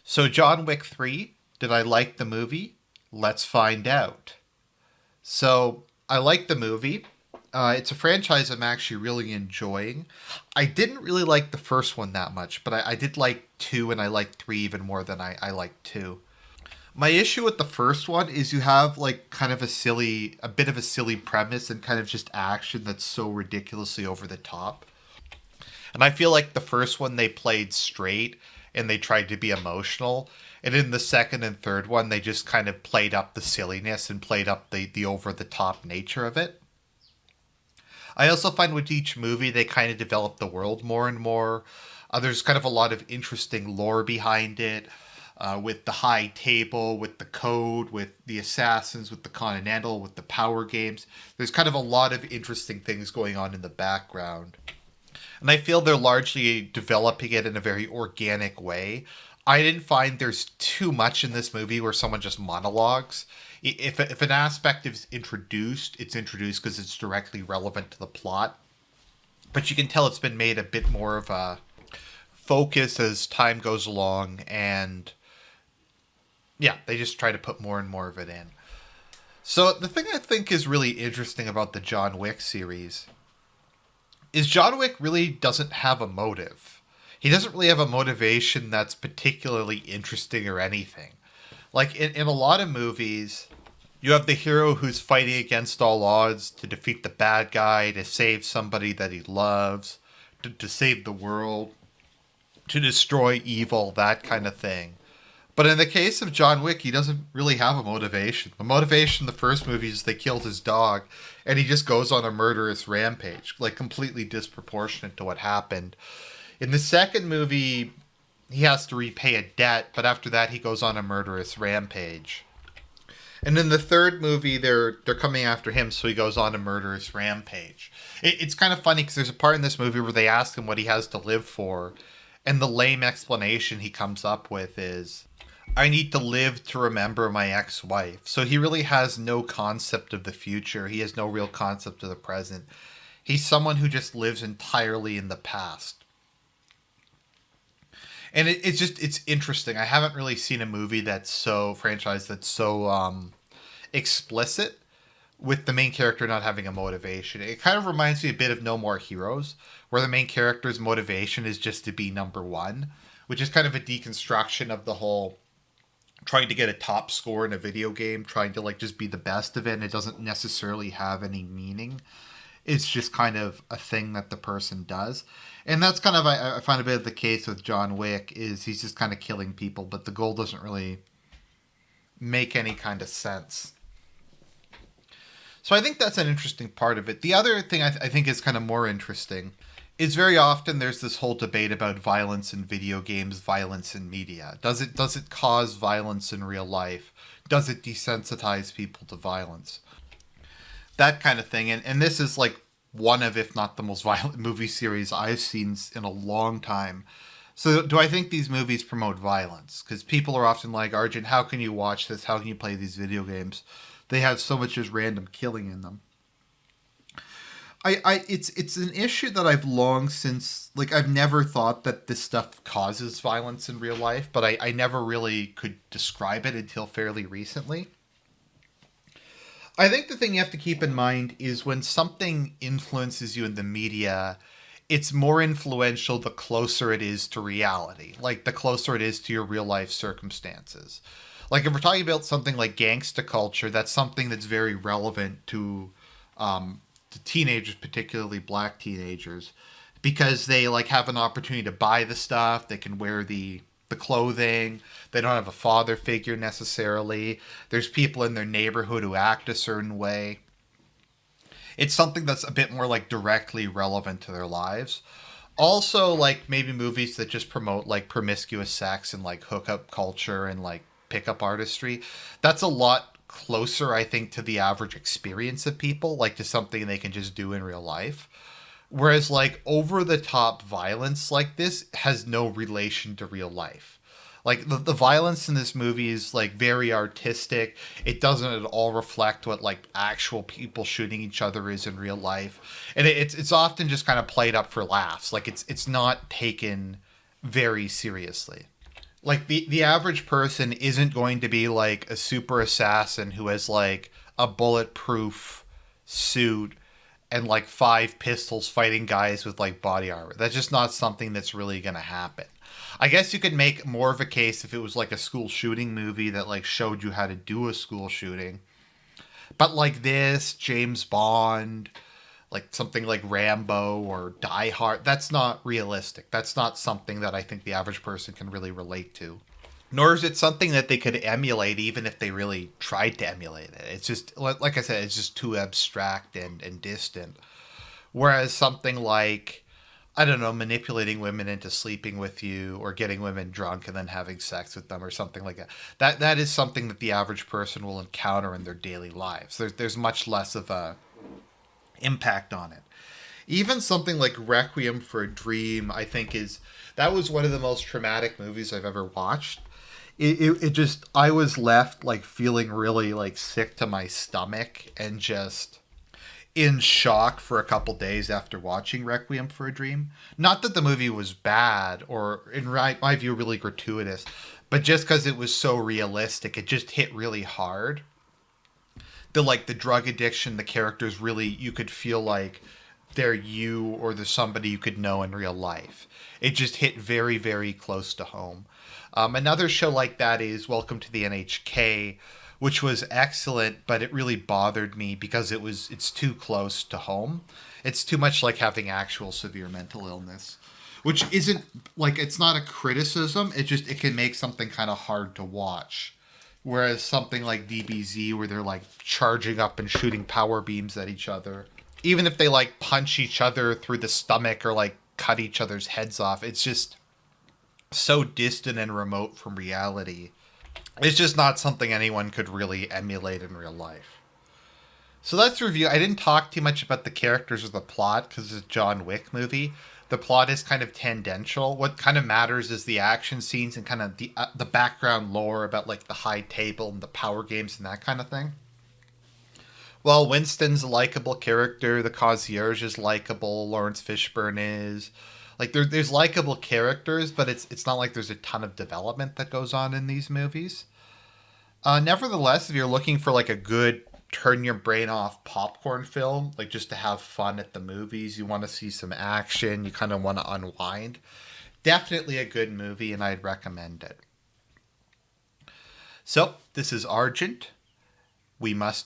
So, John Wick 3, did I like the movie? Let's find out. So, I like the movie. It's a franchise I'm actually really enjoying. I didn't really like the first one that much, but I did like 2 and I liked 3 even more than I liked 2. My issue with the first one is you have like kind of a bit of a silly premise and kind of just action that's so ridiculously over the top. And I feel like the first one they played straight and they tried to be emotional. And in the second and third one, they just kind of played up the silliness and played up the over the top nature of it. I also find with each movie, they kind of develop the world more and more. There's kind of a lot of interesting lore behind it. With the high table, with the code, with the assassins, with the continental, with the power games. There's kind of a lot of interesting things going on in the background. And I feel they're largely developing it in a very organic way. I didn't find there's too much in this movie where someone just monologues. If an aspect is introduced, it's introduced because it's directly relevant to the plot. But you can tell it's been made a bit more of a focus as time goes along, and yeah, they just try to put more and more of it in. So the thing I think is really interesting about the John Wick series is John Wick really doesn't have a motive. He doesn't really have a motivation that's particularly interesting or anything. Like in a lot of movies, you have the hero who's fighting against all odds to defeat the bad guy, to save somebody that he loves, to save the world, to destroy evil, that kind of thing. But in the case of John Wick, he doesn't really have a motivation. The motivation in the first movie is they killed his dog, and he just goes on a murderous rampage, like completely disproportionate to what happened. In the second movie, he has to repay a debt, but after that, he goes on a murderous rampage. And in the third movie, they're coming after him, so he goes on a murderous rampage. It's kind of funny because there's a part in this movie where they ask him what he has to live for, and the lame explanation he comes up with is, I need to live to remember my ex wife. So he really has no concept of the future. He has no real concept of the present. He's someone who just lives entirely in the past. And it's interesting. I haven't really seen a movie that's so explicit with the main character not having a motivation. It kind of reminds me a bit of No More Heroes, where the main character's motivation is just to be number one, which is kind of a deconstruction of the whole trying to get a top score in a video game, trying to like just be the best of it, and it doesn't necessarily have any meaning. It's just kind of a thing that the person does. And that's kind of, I find a bit of the case with John Wick, is he's just kind of killing people, but the goal doesn't really make any kind of sense. So I think that's an interesting part of it. The other thing I think is kind of more interesting is very often there's this whole debate about violence in video games, violence in media. Does it cause violence in real life? Does it desensitize people to violence? That kind of thing. And this is like one of, if not the most violent movie series I've seen in a long time. So do I think these movies promote violence? Because people are often like, Argent, how can you watch this? How can you play these video games? They have so much just random killing in them. It's an issue that I've long since, like, I've never thought that this stuff causes violence in real life, but I never really could describe it until fairly recently. I think the thing you have to keep in mind is when something influences you in the media, it's more influential the closer it is to reality, like the closer it is to your real life circumstances. Like if we're talking about something like gangsta culture, that's something that's very relevant to teenagers, particularly black teenagers, because they like have an opportunity to buy the stuff, they can wear the clothing, they don't have a father figure necessarily. There's people in their neighborhood who act a certain way. It's something that's a bit more like directly relevant to their lives. Also, like maybe movies that just promote like promiscuous sex and like hookup culture and like pickup artistry. That's a lot closer, I think, to the average experience of people, like to something they can just do in real life. Whereas like over the top violence like this has no relation to real life. Like the violence in this movie is like very artistic. It doesn't at all reflect what like actual people shooting each other is in real life, and it's often just kind of played up for laughs. Like it's not taken very seriously. Like the average person isn't going to be like a super assassin who has like a bulletproof suit and like five pistols fighting guys with like body armor. That's just not something that's really going to happen. I guess you could make more of a case if it was like a school shooting movie that like showed you how to do a school shooting. But like this, James Bond, like something like Rambo or Die Hard, that's not realistic. That's not something that I think the average person can really relate to. Nor is it something that they could emulate even if they really tried to emulate it. It's just, like I said, it's just too abstract and distant. Whereas something like, I don't know, manipulating women into sleeping with you or getting women drunk and then having sex with them or something like that. That is something that the average person will encounter in their daily lives. There's much less of a impact on it. Even something like Requiem for a Dream, I think is that was one of the most traumatic movies I've ever watched. It just I was left like feeling really like sick to my stomach and just in shock for a couple days after watching Requiem for a Dream. Not that the movie was bad or, in my view, really gratuitous, but just because it was so realistic, it just hit really hard. The drug addiction, the characters really, you could feel like they're you or they're somebody you could know in real life. It just hit very, very close to home. Another show like that is Welcome to the NHK, which was excellent, but it really bothered me because it's too close to home. It's too much like having actual severe mental illness, which isn't like it's not a criticism. It can make something kind of hard to watch. Whereas something like DBZ, where they're like charging up and shooting power beams at each other, even if they like punch each other through the stomach or like cut each other's heads off, it's just so distant and remote from reality. It's just not something anyone could really emulate in real life. So that's the review. I didn't talk too much about the characters or the plot because it's a John Wick movie. The plot is kind of tangential. What kind of matters is the action scenes and kind of the background lore about like the high table and the power games and that kind of thing. Well, Winston's a likable character. The concierge is likable. Lawrence Fishburne is. Like there's likable characters, but it's not like there's a ton of development that goes on in these movies. Nevertheless, if you're looking for like a good turn your brain off popcorn film, like just to have fun at the movies, you want to see some action, you kind of want to unwind, definitely a good movie, and I'd recommend it. So this is Argent. We must